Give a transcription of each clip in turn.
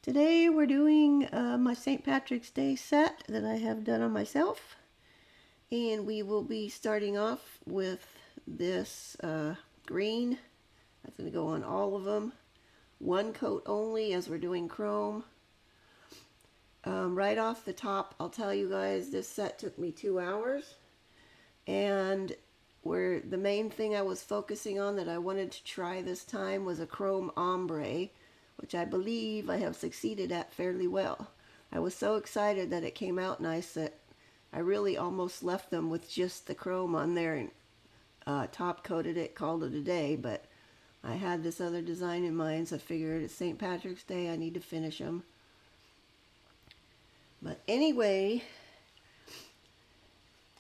Today we're doing my St. Patrick's Day set that I have done on myself. And we will be starting off with this green. That's going to go on all of them. One coat only as we're doing chrome. Right off the top, I'll tell you guys, this set took me 2 hours. And where the main thing I was focusing on that I wanted to try this time was a chrome ombre, which I believe I have succeeded at fairly well. I was so excited that it came out nice that I really almost left them with just the chrome on there and top coated it, called it a day, but I had this other design in mind, so I figured it's St. Patrick's Day, I need to finish them. But anyway,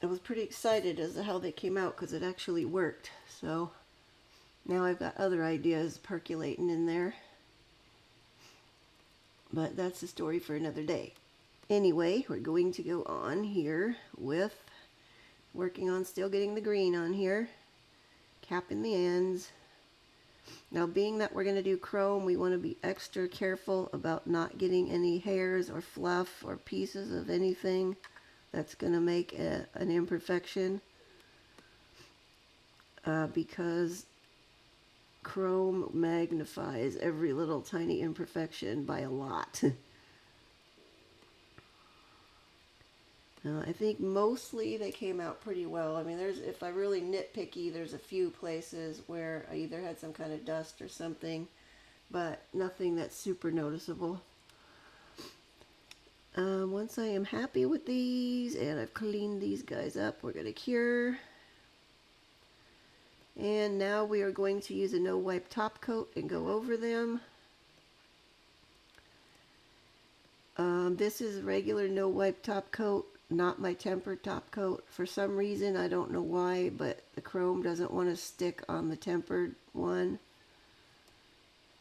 I was pretty excited as to how they came out because it actually worked. So now I've got other ideas percolating in there. But that's a story for another day. Anyway, we're going to go on here with working on still getting the green on here. Capping the ends. Now being that we're going to do chrome, we want to be extra careful about not getting any hairs or fluff or pieces of anything that's going to make an imperfection. Because chrome magnifies every little tiny imperfection by a lot. I think mostly they came out pretty well. I mean, if I really nitpicky, there's a few places where I either had some kind of dust or something, but nothing that's super noticeable. Once I am happy with these and I've cleaned these guys up, we're going to cure. And now we are going to use a no wipe top coat and go over them. This is a regular no wipe top coat, not my tempered top coat. For some reason, I don't know why, but the chrome doesn't want to stick on the tempered one.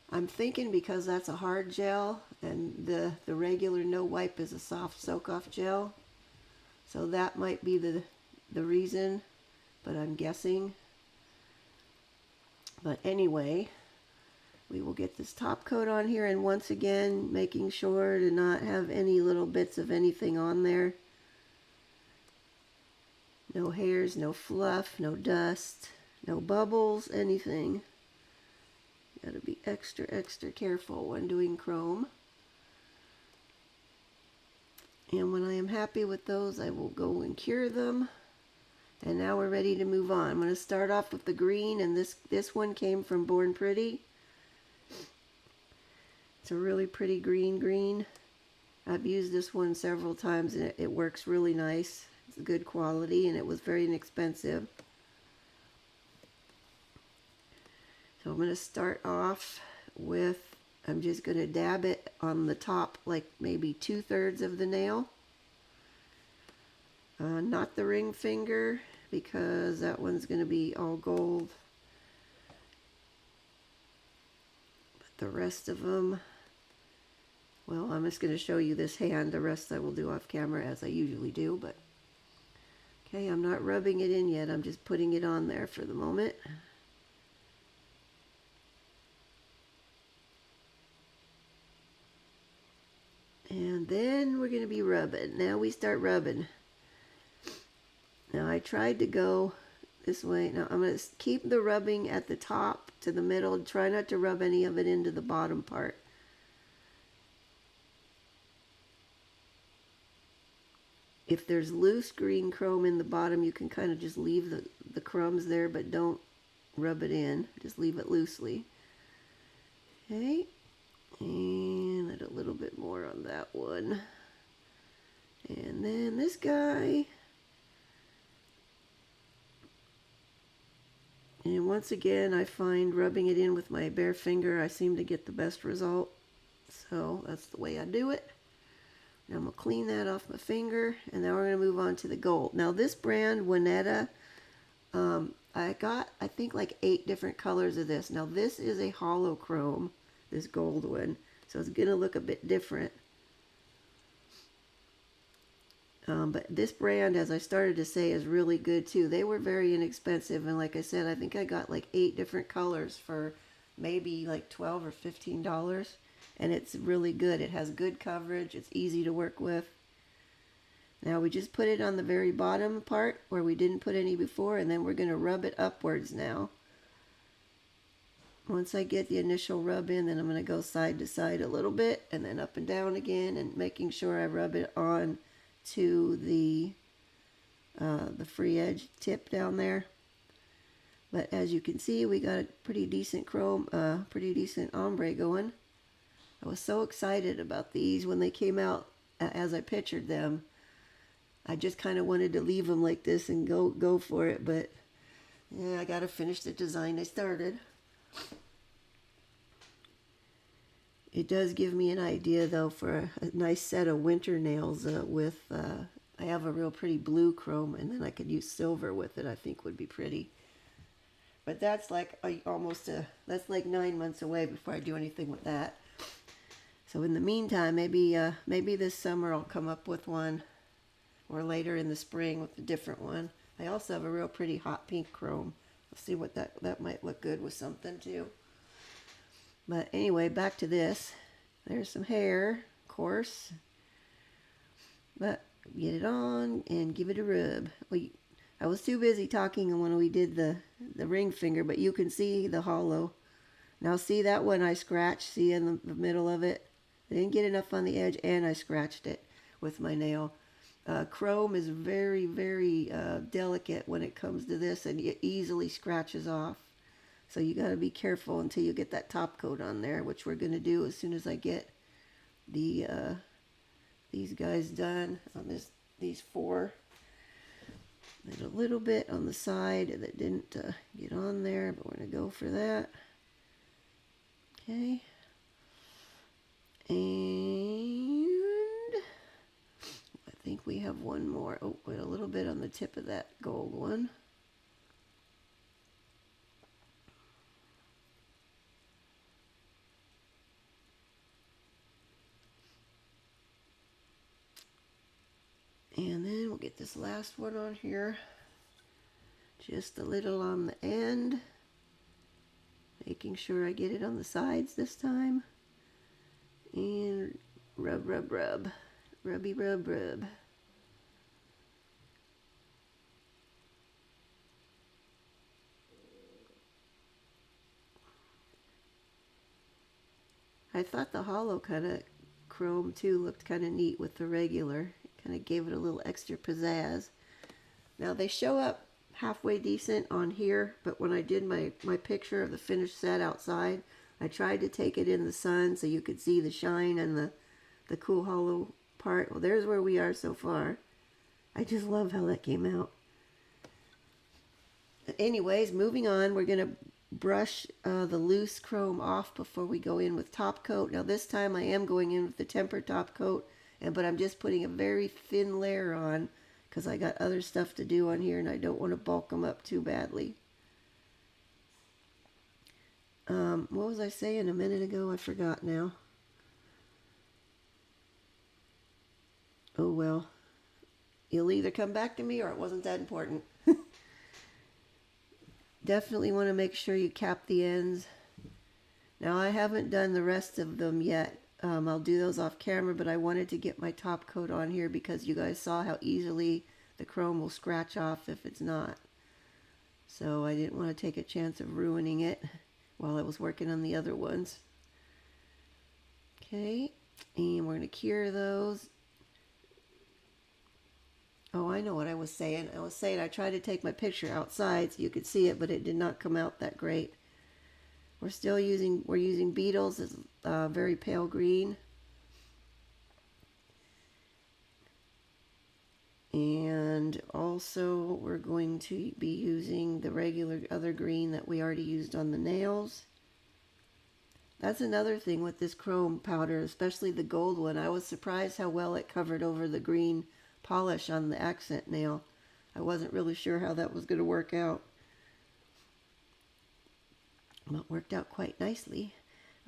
I'm thinking because that's a hard gel and the regular no wipe is a soft soak off gel. So that might be the reason, but I'm guessing. But anyway, we will get this top coat on here, and once again making sure to not have any little bits of anything on there. No hairs, no fluff, no dust, no bubbles, anything. Got to be extra, extra careful when doing chrome. And when I am happy with those, I will go and cure them. And now we're ready to move on. I'm going to start off with the green, and this one came from Born Pretty. It's a really pretty green. I've used this one several times, and it works really nice. It's good quality, and it was very inexpensive. So I'm going to start off with, I'm just going to dab it on the top, like maybe 2/3 of the nail. Not the ring finger, because that one's going to be all gold. But the rest of them, well, I'm just going to show you this hand. The rest I will do off camera as I usually do. But okay, I'm not rubbing it in yet. I'm just putting it on there for the moment. And then we're going to be rubbing. Now we start rubbing. Now I tried to go this way. Now I'm going to keep the rubbing at the top to the middle. Try not to rub any of it into the bottom part. If there's loose green chrome in the bottom, you can kind of just leave the crumbs there, but don't rub it in. Just leave it loosely. Okay. And add a little bit more on that one. And then this guy. And once again, I find rubbing it in with my bare finger, I seem to get the best result. So that's the way I do it. Now I'm going to clean that off my finger. And now we're going to move on to the gold. Now this brand, Wenida, I got, I think, like 8 different colors of this. Now this is a holo chrome, this gold one. So it's going to look a bit different. But this brand, as I started to say, is really good too. They were very inexpensive, and like I said, I think I got like 8 different colors for maybe like $12 or $15. and it's really good. It has good coverage. It's easy to work with. Now we just put it on the very bottom part where we didn't put any before, and then we're going to rub it upwards now. Once I get the initial rub in, then I'm going to go side to side a little bit and then up and down again, and making sure I rub it on to the free edge tip down there. But as you can see, we got a pretty decent chrome, pretty decent ombre going. I was so excited about these when they came out as I pictured them. I just kind of wanted to leave them like this and go for it, but yeah, I got to finish the design I started. It does give me an idea, though, for a nice set of winter nails with, I have a real pretty blue chrome, and then I could use silver with it. I think would be pretty. But that's like that's like 9 months away before I do anything with that. So in the meantime, maybe this summer I'll come up with one, or later in the spring with a different one. I also have a real pretty hot pink chrome. Let's see what that might look good with something too. But anyway, back to this. There's some hair, of course. But get it on and give it a rub. I was too busy talking when we did the ring finger, but you can see the holo. Now see that one I scratched, see in the middle of it? I didn't get enough on the edge, and I scratched it with my nail. Chrome is very, very delicate when it comes to this, and it easily scratches off. So you got to be careful until you get that top coat on there, which we're going to do as soon as I get these guys done on these four. There's a little bit on the side that didn't get on there, but we're going to go for that. Okay. And I think we have one more. Oh, wait, a little bit on the tip of that gold one. And then we'll get this last one on here. Just a little on the end. Making sure I get it on the sides this time. And rub, rub, rub. Rubby, rub, rub. I thought the holo kind of chrome too looked kind of neat with the regular. Kind of gave it a little extra pizzazz. Now they show up halfway decent on here, but when I did my picture of the finished set outside, I tried to take it in the sun so you could see the shine and the cool holo part. Well, there's where we are so far. I just love how that came out. Anyways, moving on, we're going to brush the loose chrome off before we go in with top coat. Now this time I am going in with the tempered top coat, but I'm just putting a very thin layer on because I got other stuff to do on here and I don't want to bulk them up too badly. What was I saying a minute ago? I forgot now. Oh well. You'll either come back to me or it wasn't that important. Definitely want to make sure you cap the ends. Now I haven't done the rest of them yet. I'll do those off camera, but I wanted to get my top coat on here because you guys saw how easily the chrome will scratch off if it's not. So I didn't want to take a chance of ruining it while I was working on the other ones. Okay, and we're going to cure those. Oh, I know what I was saying. I tried to take my picture outside so you could see it, but it did not come out that great. We're using Beetles, it's very pale green. And also we're going to be using the regular other green that we already used on the nails. That's another thing with this chrome powder, especially the gold one. I was surprised how well it covered over the green polish on the accent nail. I wasn't really sure how that was going to work out. Well, it worked out quite nicely.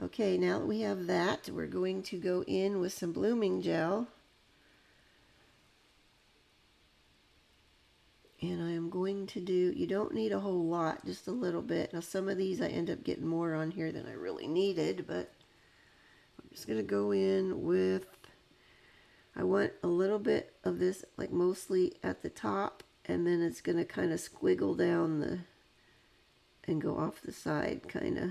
Okay, now that we have that, we're going to go in with some blooming gel. And I am going to do, you don't need a whole lot, just a little bit. Now some of these I end up getting more on here than I really needed, but we're just going to go in with, I want a little bit of this, like mostly at the top, and then it's going to kind of squiggle down the, and go off the side, kind of.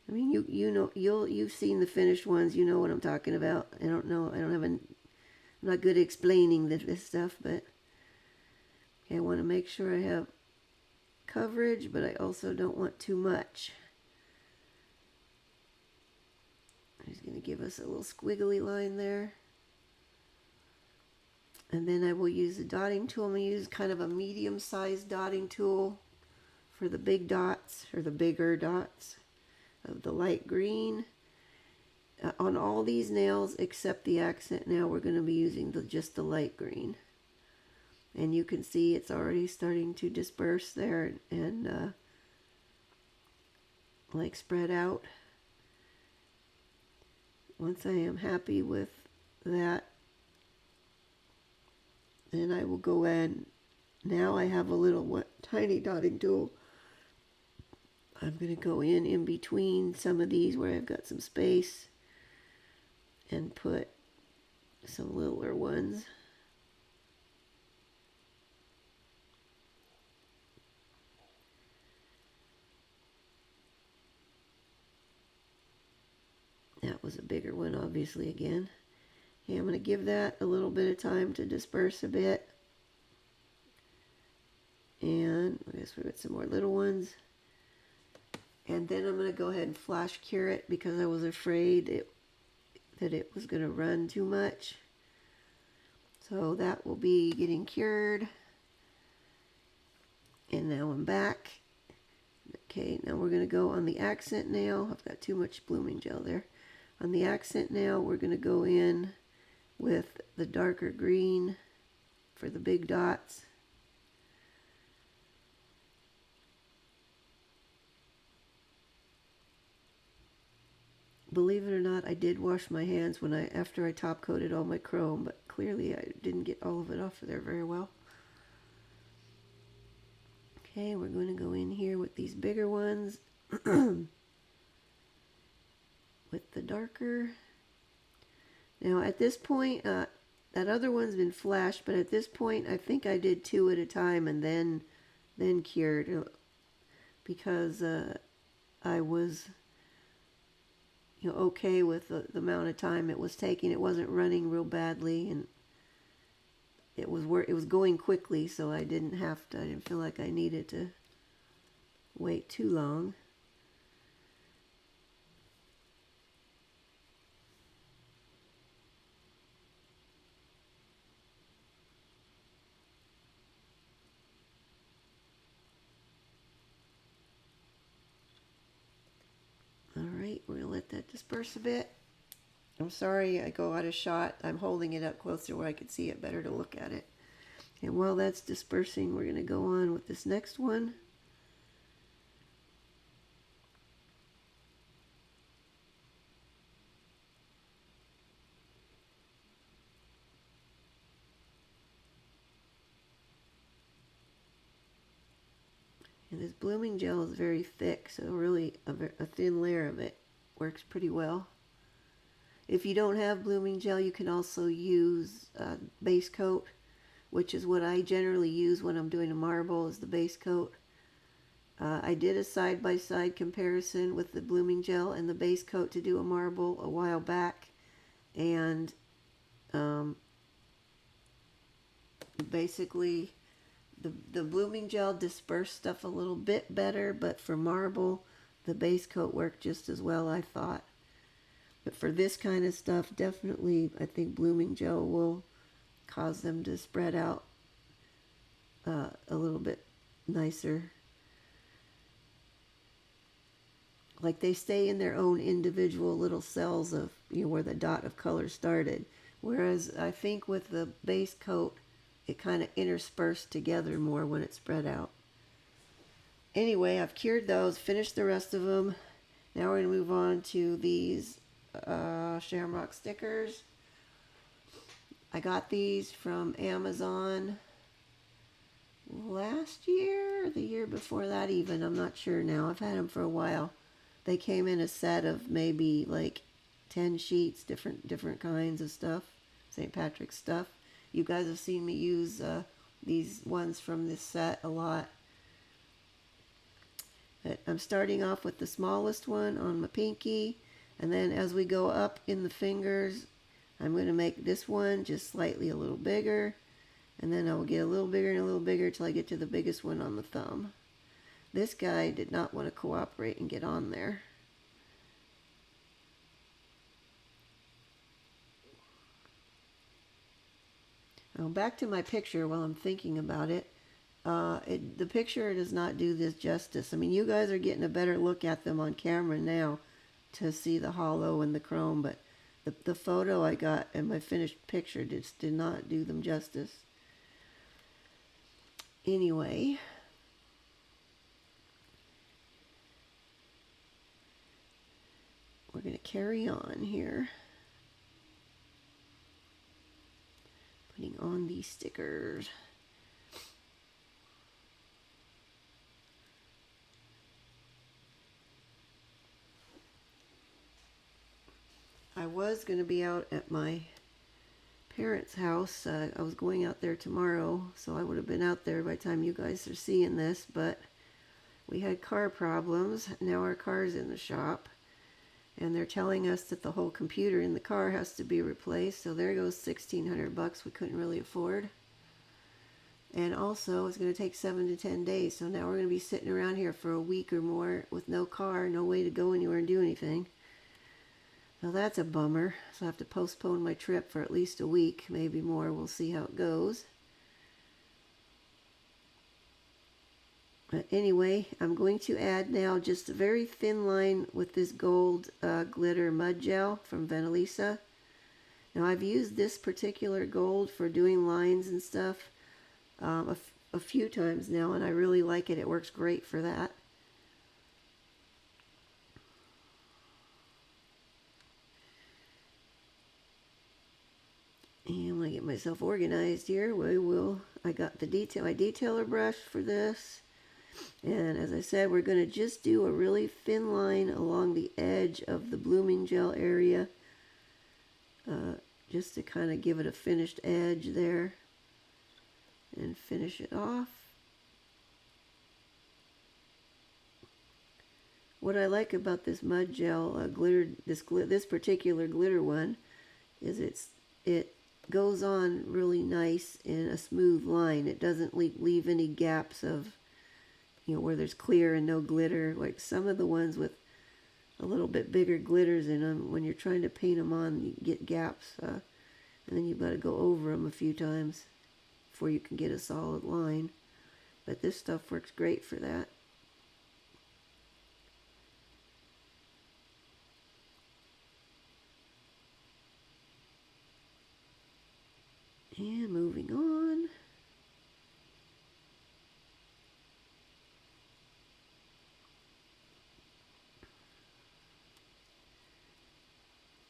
I mean, you know, you've seen the finished ones, you know what I'm talking about. I don't know, I'm not good at explaining this stuff, but okay, I want to make sure I have coverage, but I also don't want too much. I'm just going to give us a little squiggly line there. And then I will use the dotting tool. I'm going to use kind of a medium-sized dotting tool for the big dots, or the bigger dots of the light green. On all these nails except the accent nail, we're going to be using just the light green. And you can see it's already starting to disperse there and like spread out. Once I am happy with that, then I will go in. Now I have a little tiny dotting tool. I'm going to go in between some of these where I've got some space and put some littler ones. That was a bigger one, obviously, again. Okay, I'm going to give that a little bit of time to disperse a bit. And I guess we've got some more little ones. And then I'm going to go ahead and flash cure it because I was afraid that it was going to run too much. So that will be getting cured. And now I'm back. Okay, now we're going to go on the accent nail. I've got too much blooming gel there. On the accent nail, we're going to go in with the darker green for the big dots. Believe it or not, I did wash my hands after I top coated all my chrome, but clearly I didn't get all of it off of there very well. Okay, we're going to go in here with these bigger ones with the darker. Now at this point, that other one's been flashed, but at this point I think I did 2 at a time and then cured because I was okay with the amount of time it was taking. It wasn't running real badly, and it was going quickly, so I didn't feel like I needed to wait too long. Alright, we're going to let that disperse a bit. I'm sorry I go out of shot. I'm holding it up closer where I can see it better to look at it. And while that's dispersing, we're going to go on with this next one. And this blooming gel is very thick, so really a thin layer of it works pretty well. If you don't have blooming gel, you can also use base coat, which is what I generally use when I'm doing a marble, is the base coat. I did a side-by-side comparison with the blooming gel and the base coat to do a marble a while back, and basically the blooming gel dispersed stuff a little bit better, but for marble, the base coat worked just as well, I thought. But for this kind of stuff, definitely, I think blooming gel will cause them to spread out a little bit nicer. Like they stay in their own individual little cells of, where the dot of color started. Whereas I think with the base coat, it kind of interspersed together more when it spread out. Anyway, I've cured those, finished the rest of them. Now we're going to move on to these Shamrock stickers. I got these from Amazon last year, or the year before that even. I'm not sure now. I've had them for a while. They came in a set of maybe like 10 sheets, different kinds of stuff, St. Patrick's stuff. You guys have seen me use these ones from this set a lot. But I'm starting off with the smallest one on my pinky, and then as we go up in the fingers, I'm going to make this one just slightly a little bigger, and then I will get a little bigger and a little bigger till I get to the biggest one on the thumb. This guy did not want to cooperate and get on there. Now back to my picture while I'm thinking about it. The picture does not do this justice. I mean, you guys are getting a better look at them on camera now to see the holo and the chrome, but the photo I got and my finished picture just did not do them justice. Anyway, we're going to carry on here. Putting on these stickers. I was going to be out at my parents' house. I was going out there tomorrow, so I would have been out there by the time you guys are seeing this, but we had car problems. Now our car's in the shop, and they're telling us that the whole computer in the car has to be replaced, so there goes $1,600 we couldn't really afford. And also, it's going to take 7 to 10 days, so now we're going to be sitting around here for a week or more with no car, no way to go anywhere and do anything. So that's a bummer. So I have to postpone my trip for at least a week, maybe more. We'll see how it goes. But anyway, I'm going to add now just a very thin line with this gold glitter mud gel from Venalisa. Now I've used this particular gold for doing lines and stuff a few times now, and I really like it. It works great for that. And when I get myself organized here, I got my detailer brush for this. And as I said, we're going to just do a really thin line along the edge of the blooming gel area. Just to kind of give it a finished edge there. And finish it off. What I like about this mud gel this particular glitter one is it goes on really nice in a smooth line. It doesn't leave any gaps of, where there's clear and no glitter. Like some of the ones with a little bit bigger glitters in them, when you're trying to paint them on, you get gaps, and then you've got to go over them a few times before you can get a solid line. But this stuff works great for that. And moving on.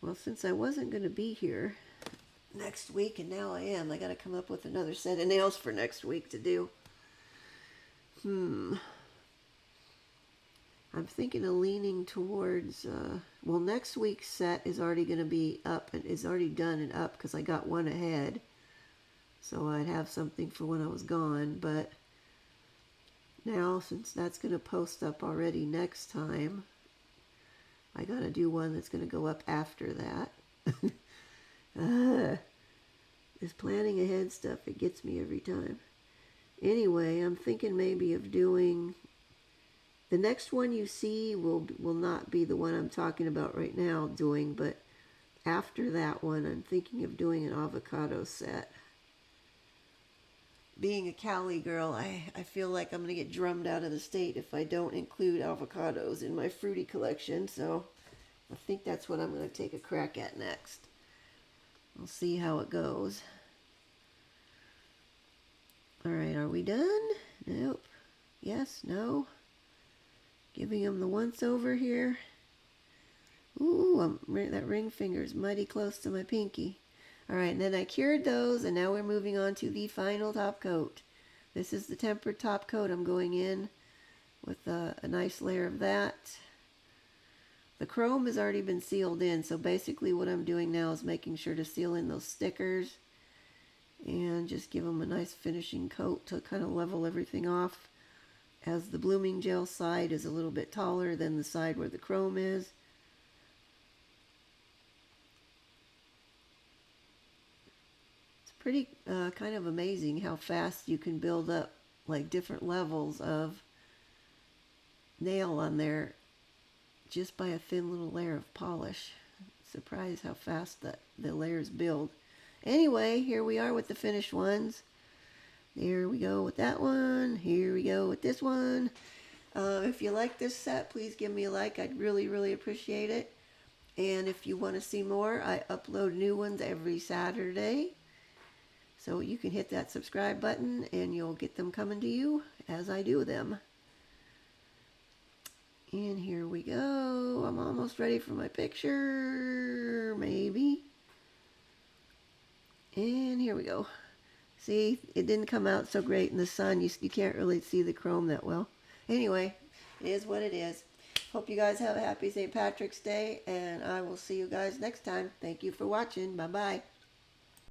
Well, since I wasn't going to be here next week, and now I am, I got to come up with another set of nails for next week to do. I'm thinking of leaning towards, well, next week's set is already going to be up, and is already done and up because I got one ahead. So I'd have something for when I was gone, but now since that's going to post up already next time, I got to do one that's going to go up after that. This planning ahead stuff, it gets me every time. Anyway, I'm thinking maybe of doing, the next one you see will not be the one I'm talking about right now doing, but after that one, I'm thinking of doing an avocado set. Being a Cali girl, I feel like I'm going to get drummed out of the state if I don't include avocados in my fruity collection, so I think that's what I'm going to take a crack at next. We'll see how it goes. Alright, are we done? Nope. Yes, no. Giving them the once over here. Ooh, that ring finger is mighty close to my pinky. Alright, and then I cured those, and now we're moving on to the final top coat. This is the tempered top coat I'm going in with a nice layer of that. The chrome has already been sealed in, so basically what I'm doing now is making sure to seal in those stickers and just give them a nice finishing coat to kind of level everything off, as the blooming gel side is a little bit taller than the side where the chrome is. It's pretty kind of amazing how fast you can build up like different levels of nail on there just by a thin little layer of polish. Surprised how fast the layers build. Anyway, here we are with the finished ones. There we go with that one. Here we go with this one. If you like this set, please give me a like. I'd really, really appreciate it. And if you want to see more, I upload new ones every Saturday. So you can hit that subscribe button and you'll get them coming to you as I do them. And here we go. I'm almost ready for my picture, maybe. And here we go. See, it didn't come out so great in the sun. You can't really see the chrome that well. Anyway, it is what it is. Hope you guys have a happy St. Patrick's Day, and I will see you guys next time. Thank you for watching. Bye-bye.